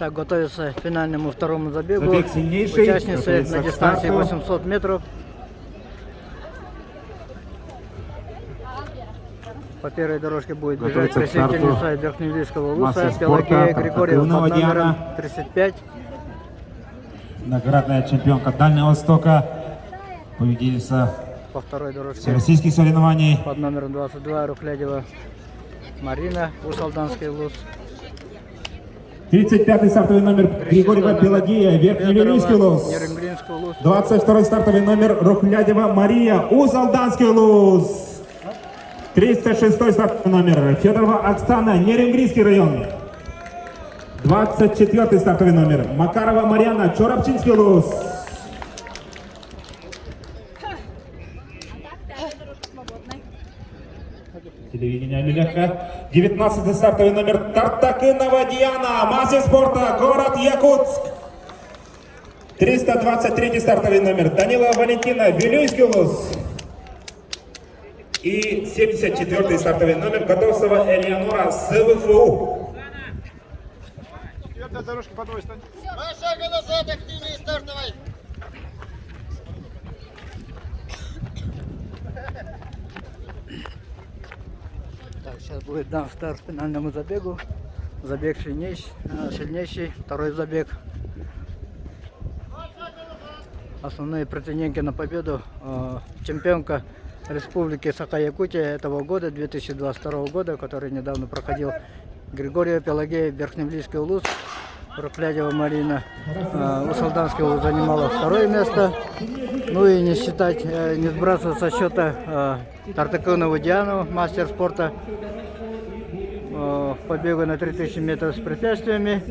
Так, готовится к финальному второму забегу. Забег сильнейший. Участницы на дистанции старту. 800 метров. По первой дорожке будет бежать Готовится к старту представительница Верхневильского Луса мастер Пелагея спорта Григорьева под спортивного номером Диана. 35. Многократная чемпионка Дальнего Востока, победительница По второй дорожке всероссийских соревнований. под номером 22 Рухлядева Марина, Ус-Алданский Лус. 35-й стартовый номер Григорьева Пелагея, Верхневильский Лус. Нерюнгринский Лус. 22-й стартовый номер Рухлядева Мария, Ус-Алданский Лус. 306-й стартовый номер Федорова Оксана, Нерюнгринский район. 24-й стартовый номер Макарова Марьяна, Чорапчинский Лус. Телевидение Лилеха. 19-й стартовый номер Тартакынова Диана, мастер спорта, город Якутск. 323-й стартовый номер Данилова Валентина, Вилюйский Лус. И 74-й стартовый номер Готовцева Элеонора, СВФУ. Дорожка по двое стань. Два шага назад, активнее стартовой. Так, сейчас будет дан старт финальному забегу. Забег сильнейший, второй забег. Основные претенденты на победу чемпионка Республики Саха-Якутия этого года, 2022 года, который недавно проходил, Григорьева Пелагея, Верхневильский Лус. Рухлядева Марина, Ус-Алданский Лус занимала второе место. Ну и не считать, не сбрасывать со счета Тартакынову Диану, мастер спорта по бегу на 3000 метров с препятствиями.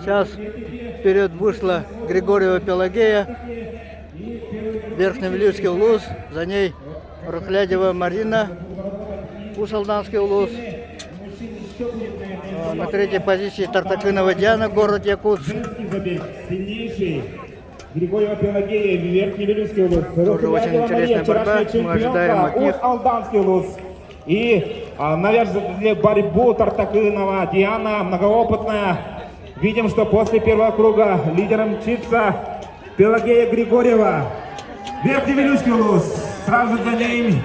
Сейчас вперед вышла Григорьева Пелагея, Верхневильский Лус, за ней Рухлядева Марина, Ус-Алданский Лус. На третьей позиции Тартакынова Диана, город Якутск. Сильнейший. Григорьева Пелагея, Верхневильский Лус. Тоже очень интересная борьба. Мы ожидаем от них. Ус-Алданский Лус. И навязали борьбу Тартакынова Диана, многоопытная. Видим, что после первого круга лидером мчится Пелагея Григорьева. Верхневильский Лус. Сразу за ним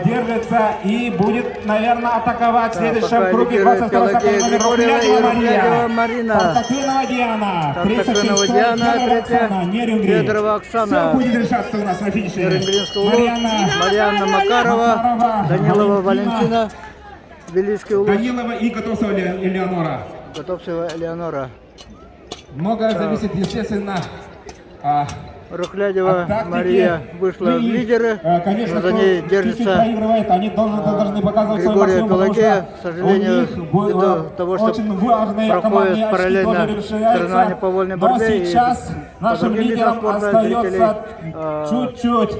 держится и будет, наверное, атаковать в следующем круге. 22-й стартовый номер Рухлядева Мария. Тартакынова Диана. Тартакынова Диана, третья Федорова Оксана. Все будет решаться у нас на финише. Нерюнгринский Лус, Марьяна Макарова, Данилова Валентина, Вилийский Лус, Данилова и Готовцева Элеонора. Готовцева Элеонора. Многое зависит, естественно, Рухлядева от тактики. Мария вышла в лидеры, Конечно, но за ней кто чуть-чуть держится проигрывает, они должны показывать свой Григорьева максимум, потому Пелагея. что К сожалению, у них ввиду того, что очень важные проходит командные очки параллельно тоже решаются. соревнования по вольной Но борьбе, и сейчас по нашим другим видам лидерам спорта остается зрителей, чуть-чуть.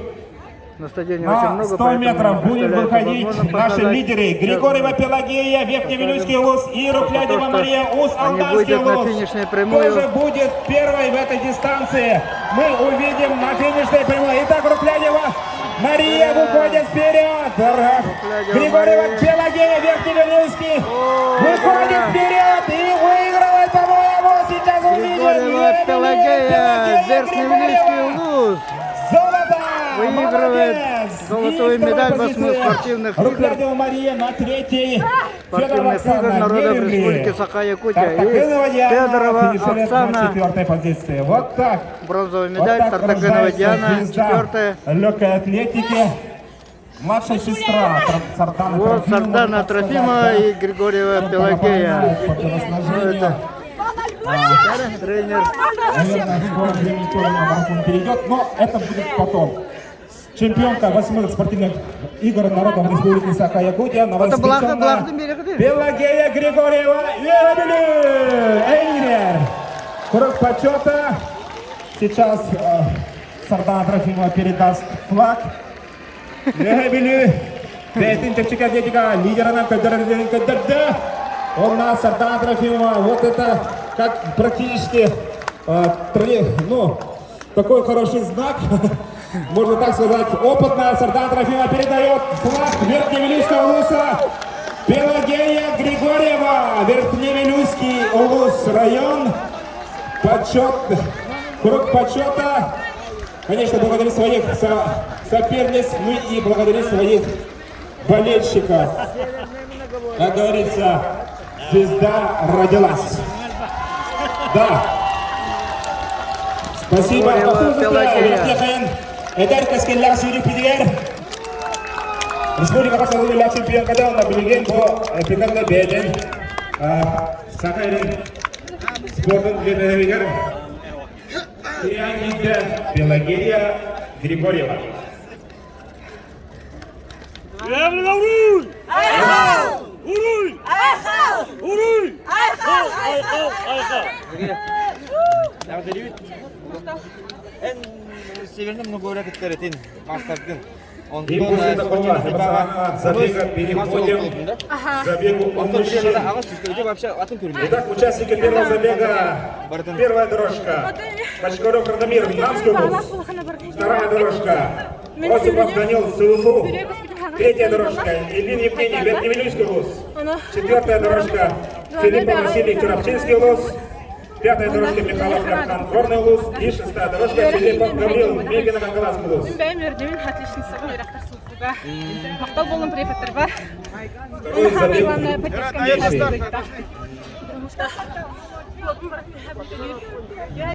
на стадионе очень На много, 100 поэтому метров будет представляется выходить возможным наши показать. лидеры. Сейчас Григорьева Пелагея, Верхневильский Лус и Рухлядева что Мария, они Ус-Алданский выйдут на Лус. финишную Кто прямую. же будет первой в этой дистанции? Мы увидим на финишной прямой. Итак, Рухлядева Мария выходит вперед. Григорьева Мария. Пелагея, Верхневильский выходит вперед и выигрывает, по-моему, сейчас увидим. Григорьева Пелагея, Верхневильский Лус Золото! выигрывает Молодец! золотую И вторая медаль позиция. 8 спортивных игр. Рухлядева Мария на третьей. Спортивных игр народов Республики Саха-Якутия. И Федорова Оксана, четвертой позиции. Вот так. бронзовая Вот медаль, так Тартакынова рождается Диана, звезда четвертая. легкой атлетики. Младшая сестра Сардана Вот Сардана Трофимова и Григорьева Пелагея. Это тренер. Наверное, скоро времени тоже на марафон перейдет, но это будет потом. Чемпионка 8 спортивных игр народов Республики Саха-Якутия, новоиспеченная Пелагея Григорьева Эйнер. Круг почета. Сейчас Сардана Трофимова передаст флаг. Лидера нам у нас Сардана Трофимова. Вот это как практически такой хороший знак. Можно так сказать, опытная Сардана Трофимова передает флаг Верхневильского Луса. Пелагея Григорьева. Верхневилюйский улус район. Круг почета. Конечно, благодарю своих соперниц, ну и благодарю своих болельщиков. Как говорится, звезда родилась. Да. Спасибо. Республика Казахстан чемпион кадауна билген по пиканга беден. Сахарин спортын лидерлер. Леонида Пелагея Григорьева. Северным много территорий, мастер. И после такого забега переходим к забегу от мужчин. Итак, участники первого забега. Первая дорожка. Бочкарев Радомир, Намский область. Вторая дорожка. Осипов Данил, СУСУ. Третья дорожка. Ильин Евгений, Верхневилюйский область. Четвертая дорожка. Филиппов Василий, Чурапчинский область. Пятая дорожка Михайлов Рахман, Горный улус. И шестая дорожка Филиппов Гаврил, Мегина Гангаласский улус. Мақтау болған префектор бар. Второй забег. Главное, поддержка.